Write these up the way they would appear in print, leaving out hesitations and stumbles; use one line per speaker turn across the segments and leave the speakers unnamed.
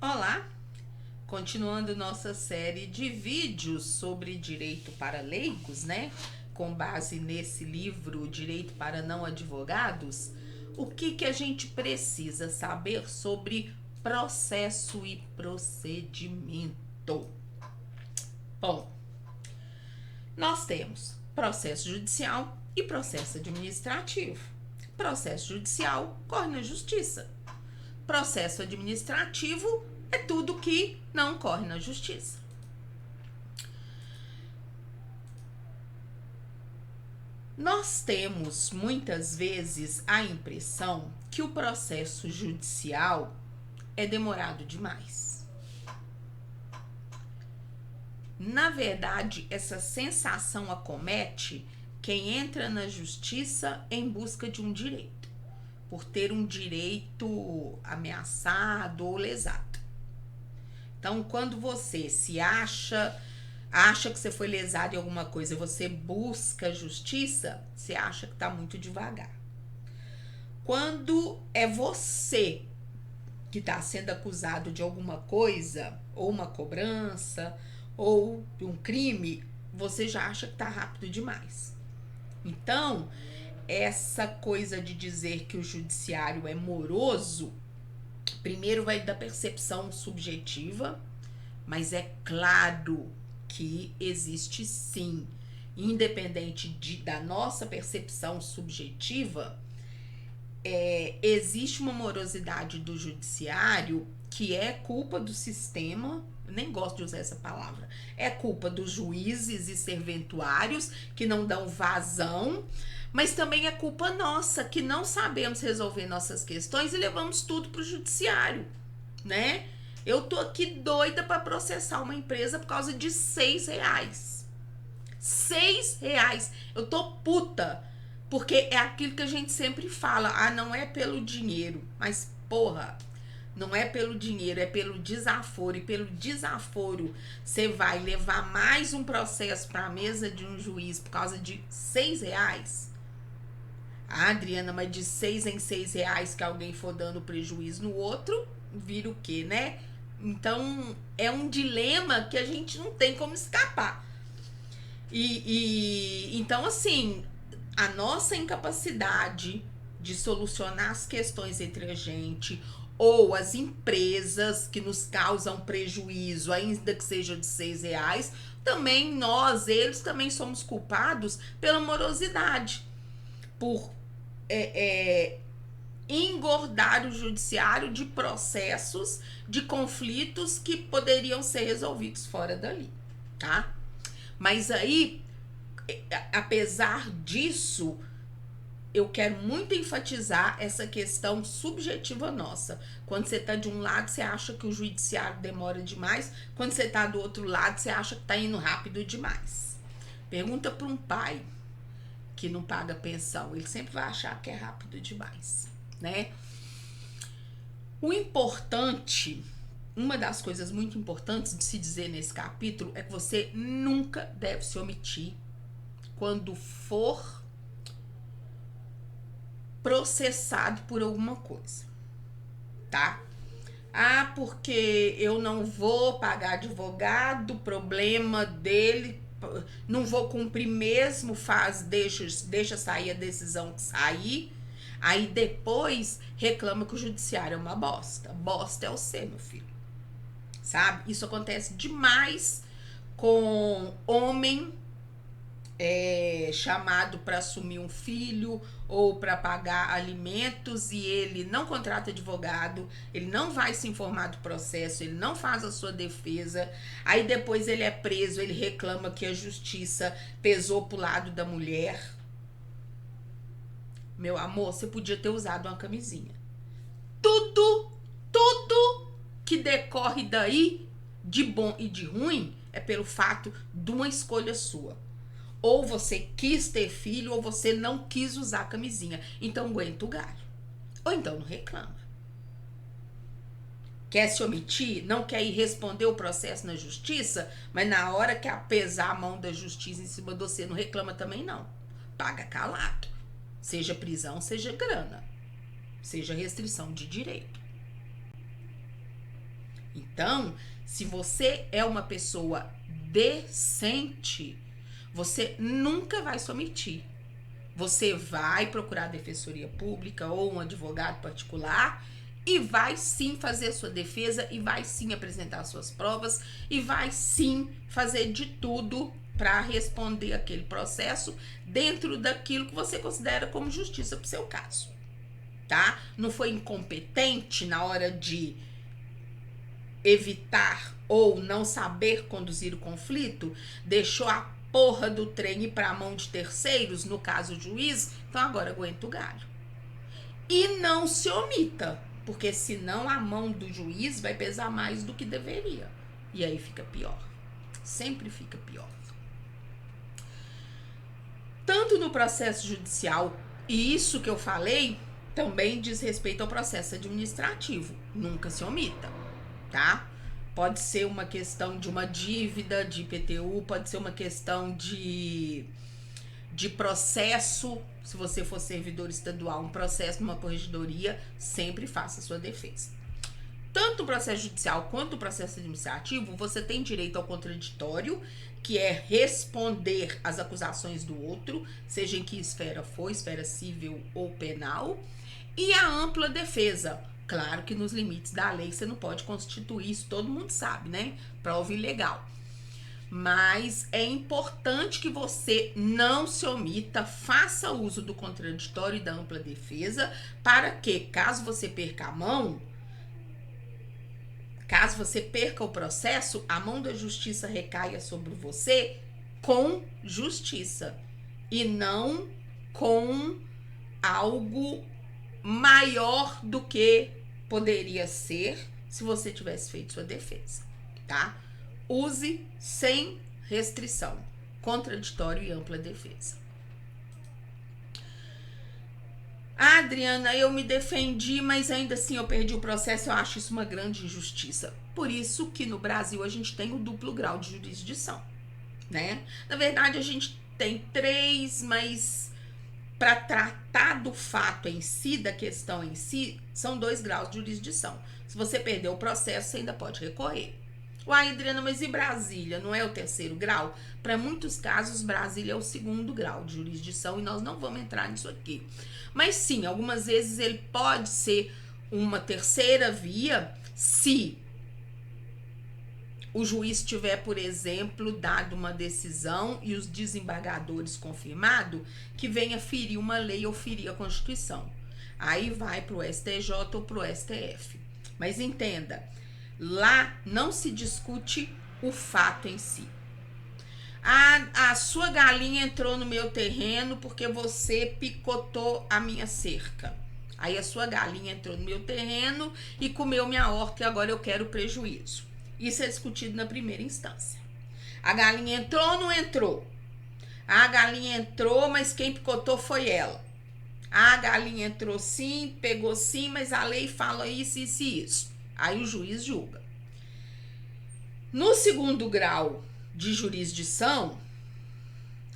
Olá! Continuando nossa série de vídeos sobre direito para leigos, né? Com base nesse livro Direito para Não Advogados, o que a gente precisa saber sobre processo e procedimento? Bom, nós temos processo judicial e processo administrativo. Processo judicial corre na justiça. Processo administrativo é tudo que não corre na justiça. Nós temos muitas vezes a impressão que o processo judicial é demorado demais. Na verdade, essa sensação acomete quem entra na justiça em busca de um direito, por ter um direito ameaçado ou lesado. Então, quando você se acha que você foi lesado em alguma coisa, você busca justiça, você acha que está muito devagar. Quando é você que está sendo acusado de alguma coisa, ou uma cobrança, ou um crime, você já acha que está rápido demais. Então, essa coisa de dizer que o judiciário é moroso, primeiro vai da percepção subjetiva, mas é claro que existe sim, independente da nossa percepção subjetiva, existe uma morosidade do judiciário que é culpa do sistema. Eu nem gosto de usar essa palavra, é culpa dos juízes e serventuários que não dão vazão, mas também é culpa nossa que não sabemos resolver nossas questões e levamos tudo pro judiciário, né? Eu tô aqui doida para processar uma empresa por causa de R$6. R$6. Eu tô puta. Porque é aquilo que a gente sempre fala. Ah, não é pelo dinheiro. Mas, porra, não é pelo dinheiro, é pelo desaforo. E pelo desaforo, você vai levar mais um processo para a mesa de um juiz por causa de R$6? Ah, Adriana, mas de 6 em 6 reais que alguém for dando prejuízo no outro, vira o quê, né? Então, é um dilema que a gente não tem como escapar. Então, assim, a nossa incapacidade de solucionar as questões entre a gente ou as empresas que nos causam prejuízo, ainda que seja de R$6, também eles também somos culpados pela morosidade, por engordar o judiciário de processos, de conflitos que poderiam ser resolvidos fora dali, tá? Mas aí, apesar disso, eu quero muito enfatizar essa questão subjetiva nossa. Quando você tá de um lado, você acha que o judiciário demora demais. Quando você tá do outro lado, você acha que tá indo rápido demais. Pergunta para um pai que não paga pensão. Ele sempre vai achar que é rápido demais, né? O importante, uma das coisas muito importantes de se dizer nesse capítulo é que você nunca deve se omitir quando for processado por alguma coisa, tá? Ah, porque eu não vou pagar advogado, problema dele, não vou cumprir mesmo, deixa sair a decisão que sair. Aí depois reclama que o judiciário é uma bosta. Bosta é o ser, meu filho. Sabe? Isso acontece demais com homem chamado para assumir um filho ou para pagar alimentos e ele não contrata advogado, ele não vai se informar do processo, ele não faz a sua defesa, aí depois ele é preso, ele reclama que a justiça pesou pro lado da mulher. Meu amor, você podia ter usado uma camisinha. Tudo que decorre daí, de bom e de ruim, é pelo fato de uma escolha sua. Ou você quis ter filho, ou você não quis usar camisinha. Então aguenta o galho. Ou então não reclama. Quer se omitir? Não quer ir responder o processo na justiça? Mas na hora que pesar a mão da justiça em cima de você, não reclama também não. Paga calado. Seja prisão, seja grana. Seja restrição de direito. Então, se você é uma pessoa decente, você nunca vai se omitir. Você vai procurar a defensoria pública ou um advogado particular e vai sim fazer sua defesa e vai sim apresentar suas provas e vai sim fazer de tudo para responder aquele processo dentro daquilo que você considera como justiça para o seu caso, tá? Não foi incompetente na hora de evitar ou não saber conduzir o conflito, deixou a porra do trem ir para a mão de terceiros, no caso o juiz, então agora aguenta o galho. E não se omita, porque senão a mão do juiz vai pesar mais do que deveria. E aí fica pior. Sempre fica pior. Tanto no processo judicial, e isso que eu falei também diz respeito ao processo administrativo. Nunca se omita, tá? Pode ser uma questão de uma dívida de IPTU, pode ser uma questão de processo, se você for servidor estadual, um processo numa corregedoria, sempre faça a sua defesa. Tanto o processo judicial quanto o processo administrativo, você tem direito ao contraditório, que é responder às acusações do outro, seja em que esfera for, esfera civil ou penal, e a ampla defesa. Claro que nos limites da lei você não pode constituir, isso todo mundo sabe, né? Prova ilegal. Mas é importante que você não se omita, faça uso do contraditório e da ampla defesa, para que, caso você perca a mão, caso você perca o processo, a mão da justiça recaia sobre você com justiça e não com algo maior do que poderia ser se você tivesse feito sua defesa, tá? Use sem restrição, contraditório e ampla defesa. Ah, Adriana, eu me defendi, mas ainda assim eu perdi o processo, eu acho isso uma grande injustiça. Por isso que no Brasil a gente tem o duplo grau de jurisdição, né? Na verdade a gente tem 3, mas para tratar do fato em si, da questão em si, são 2 graus de jurisdição. Se você perdeu o processo, você ainda pode recorrer. Uai, Adriana, mas e Brasília? Não é o 3º grau? Para muitos casos, Brasília é o 2º grau de jurisdição e nós não vamos entrar nisso aqui. Mas sim, algumas vezes ele pode ser uma 3ª via se o juiz tiver, por exemplo, dado uma decisão e os desembargadores confirmado que venha ferir uma lei ou ferir a Constituição. Aí vai para o STJ ou para o STF. Mas entenda, lá não se discute o fato em si. A sua galinha entrou no meu terreno porque você picotou a minha cerca. Aí a sua galinha entrou no meu terreno e comeu minha horta e agora eu quero prejuízo. Isso é discutido na primeira instância. A galinha entrou ou não entrou? A galinha entrou, mas quem picotou foi ela. A galinha entrou sim, pegou sim, mas a lei fala isso, isso e isso. Aí o juiz julga. No 2º grau de jurisdição,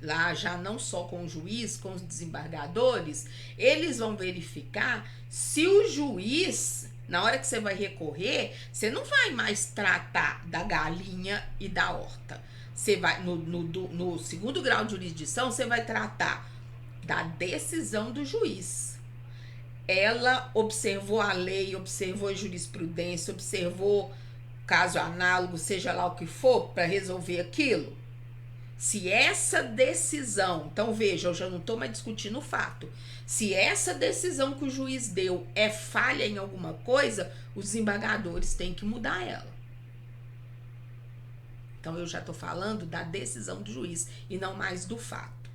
lá já não só com o juiz, com os desembargadores, eles vão verificar se o juiz, na hora que você vai recorrer, você não vai mais tratar da galinha e da horta. Você vai, no 2º grau de jurisdição, você vai tratar da decisão do juiz. Ela observou a lei, observou a jurisprudência, observou caso análogo, seja lá o que for, para resolver aquilo. Se essa decisão, então veja, eu já não estou mais discutindo o fato. Se essa decisão que o juiz deu é falha em alguma coisa, os desembargadores têm que mudar ela. Então eu já estou falando da decisão do juiz e não mais do fato,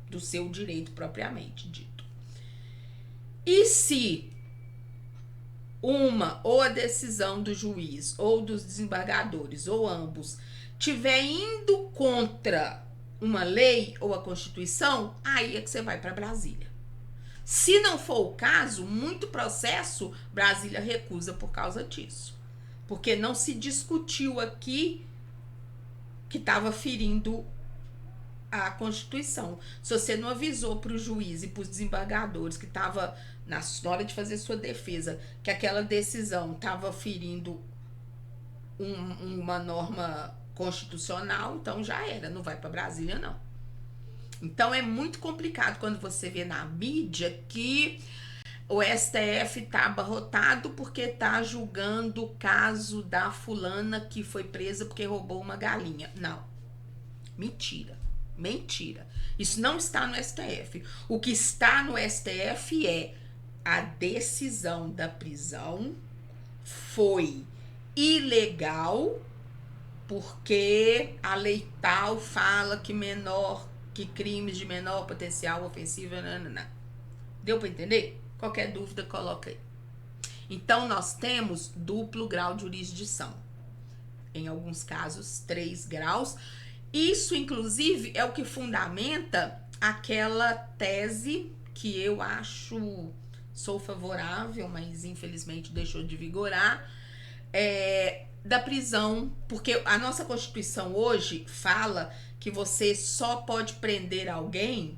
do seu direito propriamente dito. E se uma ou a decisão do juiz ou dos desembargadores ou ambos tiver indo contra uma lei ou a Constituição, aí é que você vai para Brasília. Se não for o caso, muito processo Brasília recusa por causa disso. Porque não se discutiu aqui que estava ferindo a Constituição. Se você não avisou para o juiz e para os desembargadores que estava, na hora de fazer sua defesa, que aquela decisão estava ferindo uma norma constitucional, então já era, não vai para Brasília, não. Então é muito complicado quando você vê na mídia que o STF tá abarrotado porque tá julgando o caso da fulana que foi presa porque roubou uma galinha. Não. Mentira. Mentira. Isso não está no STF. O que está no STF é a decisão da prisão foi ilegal porque a lei tal fala que crimes de menor potencial ofensivo, não. Deu para entender? Qualquer dúvida, coloca aí. Então, nós temos duplo grau de jurisdição. Em alguns casos, 3 graus. Isso, inclusive, é o que fundamenta aquela tese que eu sou favorável, mas infelizmente deixou de vigorar, da prisão, porque a nossa Constituição hoje fala que você só pode prender alguém,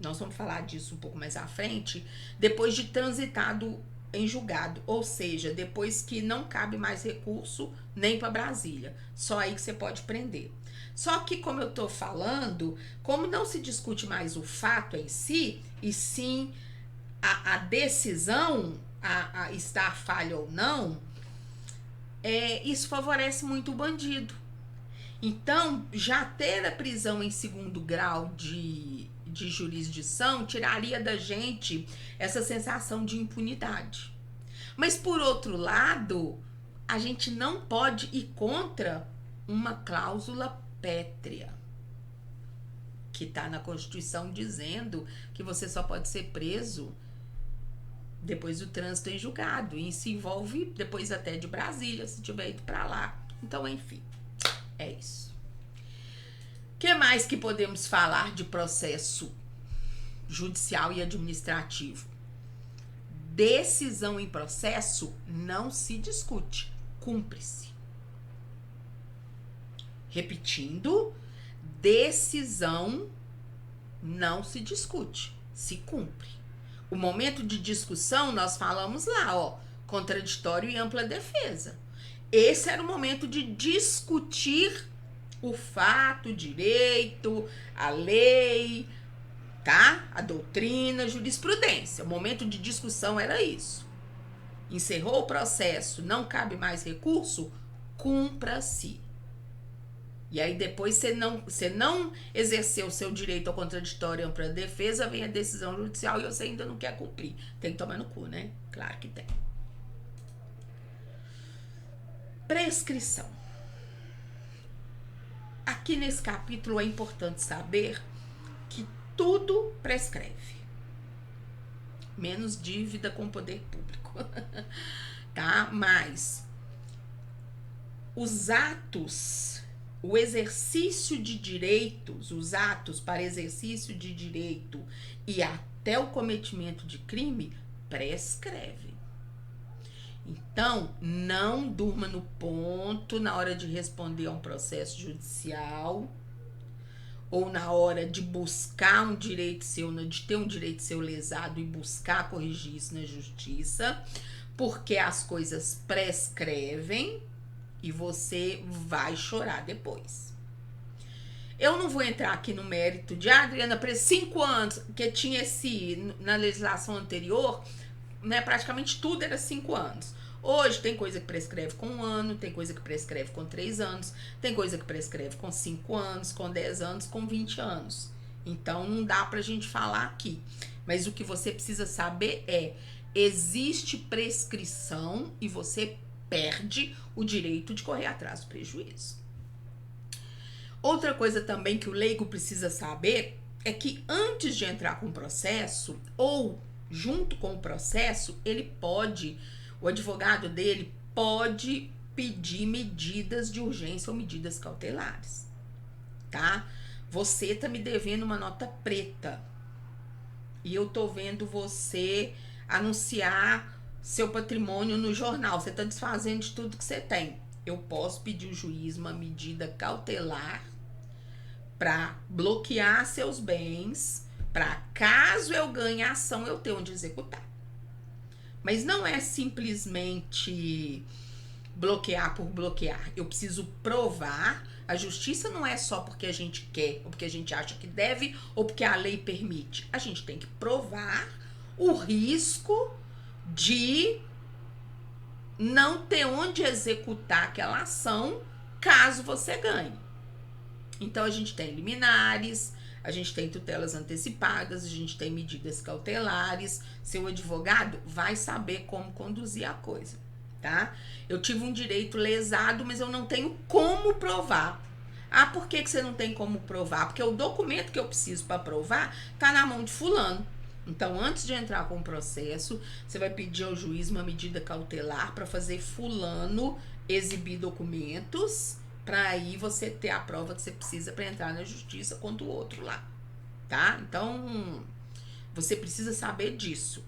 nós vamos falar disso um pouco mais à frente, depois de transitado em julgado, ou seja, depois que não cabe mais recurso nem para Brasília, só aí que você pode prender. Só que, como eu tô falando, como não se discute mais o fato em si, e sim a decisão, a estar falha ou não, isso favorece muito o bandido. Então, já ter a prisão em segundo grau de jurisdição tiraria da gente essa sensação de impunidade. Mas, por outro lado, a gente não pode ir contra uma cláusula pétrea que está na Constituição dizendo que você só pode ser preso depois do trânsito em julgado. E isso envolve depois até de Brasília, se tiver ido para lá. Então, enfim, é isso. O que mais que podemos falar de processo judicial e administrativo? Decisão em processo não se discute, cumpre-se. Repetindo, decisão não se discute, se cumpre. O momento de discussão, nós falamos lá, contraditório e ampla defesa. Esse era o momento de discutir o fato, o direito, a lei, tá? A doutrina, a jurisprudência. O momento de discussão era isso. Encerrou o processo, não cabe mais recurso, cumpra-se. E aí depois você não exerceu o seu direito ao contraditório e ampla defesa, vem a decisão judicial e você ainda não quer cumprir. Tem que tomar no cu, né? Claro que tem. Prescrição. Aqui nesse capítulo é importante saber que tudo prescreve. Menos dívida com o poder público. Tá? Mas os atos, o exercício de direitos, os atos para exercício de direito e até o cometimento de crime prescreve. Então, não durma no ponto na hora de responder a um processo judicial ou na hora de buscar um direito seu, de ter um direito seu lesado e buscar corrigir isso na justiça, porque as coisas prescrevem e você vai chorar depois. Eu não vou entrar aqui no mérito de Adriana, por 5 anos, porque tinha na legislação anterior, né, praticamente tudo era 5 anos. Hoje tem coisa que prescreve com 1 ano, tem coisa que prescreve com 3 anos, tem coisa que prescreve com 5 anos, com 10 anos, com 20 anos. Então não dá pra gente falar aqui. Mas o que você precisa saber existe prescrição e você perde o direito de correr atrás do prejuízo. Outra coisa também que o leigo precisa saber é que antes de entrar com o processo ou junto com o processo, o advogado dele pode pedir medidas de urgência ou medidas cautelares, tá? Você tá me devendo uma nota preta e eu tô vendo você anunciar seu patrimônio no jornal, você tá desfazendo de tudo que você tem. Eu posso pedir ao juiz uma medida cautelar para bloquear seus bens, para caso eu ganhe a ação, eu ter onde executar. Mas não é simplesmente bloquear por bloquear. Eu preciso provar. A justiça não é só porque a gente quer, ou porque a gente acha que deve, ou porque a lei permite. A gente tem que provar o risco de não ter onde executar aquela ação caso você ganhe. Então, a gente tem liminares, a gente tem tutelas antecipadas, a gente tem medidas cautelares. Seu advogado vai saber como conduzir a coisa, tá? Eu tive um direito lesado, mas eu não tenho como provar. Ah, por que você não tem como provar? Porque o documento que eu preciso para provar tá na mão de fulano. Então, antes de entrar com o processo, você vai pedir ao juiz uma medida cautelar para fazer fulano exibir documentos, para aí você ter a prova que você precisa para entrar na justiça contra o outro lá, tá? Então, você precisa saber disso.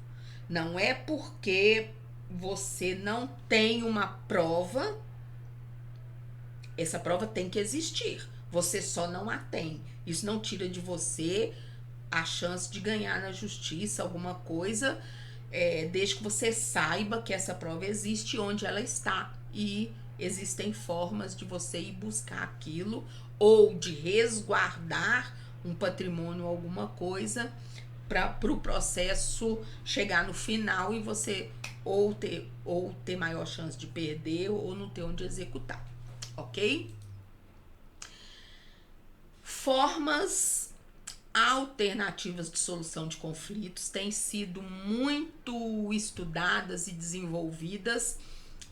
Não é porque você não tem uma prova, essa prova tem que existir. Você só não a tem. Isso não tira de você a chance de ganhar na justiça alguma coisa, desde que você saiba que essa prova existe, onde ela está. E existem formas de você ir buscar aquilo, ou de resguardar um patrimônio, alguma coisa, para o processo chegar no final e você ou ter maior chance de perder ou não ter onde executar, ok? Formas alternativas de solução de conflitos têm sido muito estudadas e desenvolvidas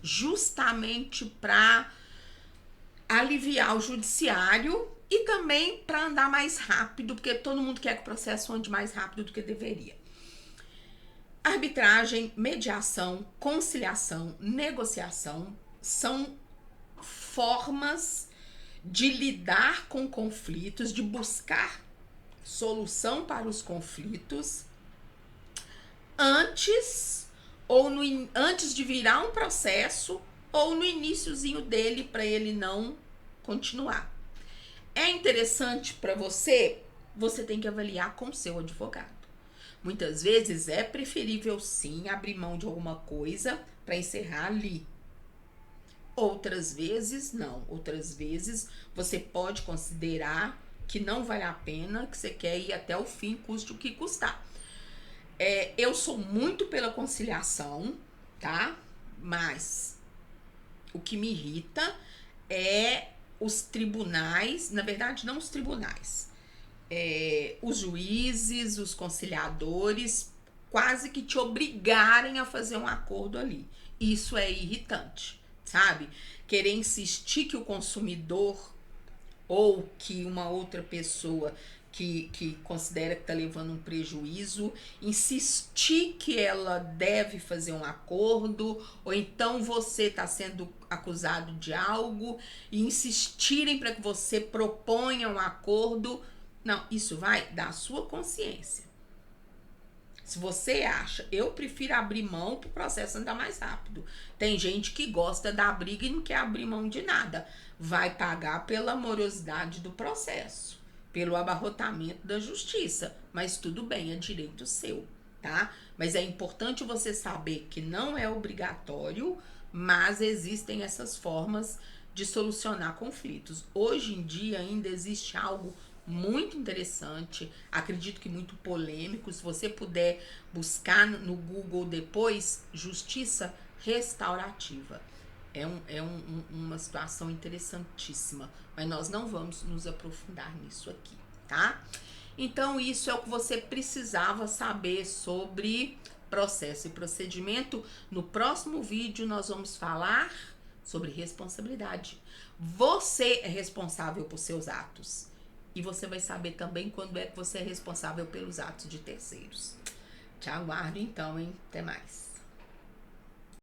justamente para aliviar o judiciário e também para andar mais rápido, porque todo mundo quer que o processo ande mais rápido do que deveria. Arbitragem, mediação, conciliação, negociação são formas de lidar com conflitos, de buscar solução para os conflitos antes de virar um processo ou no iniciozinho dele, para ele não continuar. É interessante para você tem que avaliar com o seu advogado. Muitas vezes é preferível sim abrir mão de alguma coisa para encerrar ali. Outras vezes não. Outras vezes você pode considerar que não vale a pena, que você quer ir até o fim, custe o que custar. Eu sou muito pela conciliação, tá? Mas o que me irrita é os tribunais, na verdade não os tribunais, os juízes, os conciliadores, quase que te obrigarem a fazer um acordo ali. Isso é irritante, sabe? Querer insistir que o consumidor ou que uma outra pessoa que considera que está levando um prejuízo, insistir que ela deve fazer um acordo, ou então você está sendo acusado de algo, e insistirem para que você proponha um acordo. Não, isso vai da sua consciência. Se você acha, eu prefiro abrir mão para o processo andar mais rápido. Tem gente que gosta da briga e não quer abrir mão de nada. Vai pagar pela morosidade do processo, pelo abarrotamento da justiça. Mas tudo bem, é direito seu, tá? Mas é importante você saber que não é obrigatório, mas existem essas formas de solucionar conflitos. Hoje em dia ainda existe algo muito interessante, acredito que muito polêmico. Se você puder buscar no Google depois, justiça restaurativa. Uma situação interessantíssima, mas nós não vamos nos aprofundar nisso aqui, tá? Então, isso é o que você precisava saber sobre processo e procedimento. No próximo vídeo, nós vamos falar sobre responsabilidade. Você é responsável por seus atos. E você vai saber também quando é que você é responsável pelos atos de terceiros. Te aguardo então, hein? Até mais.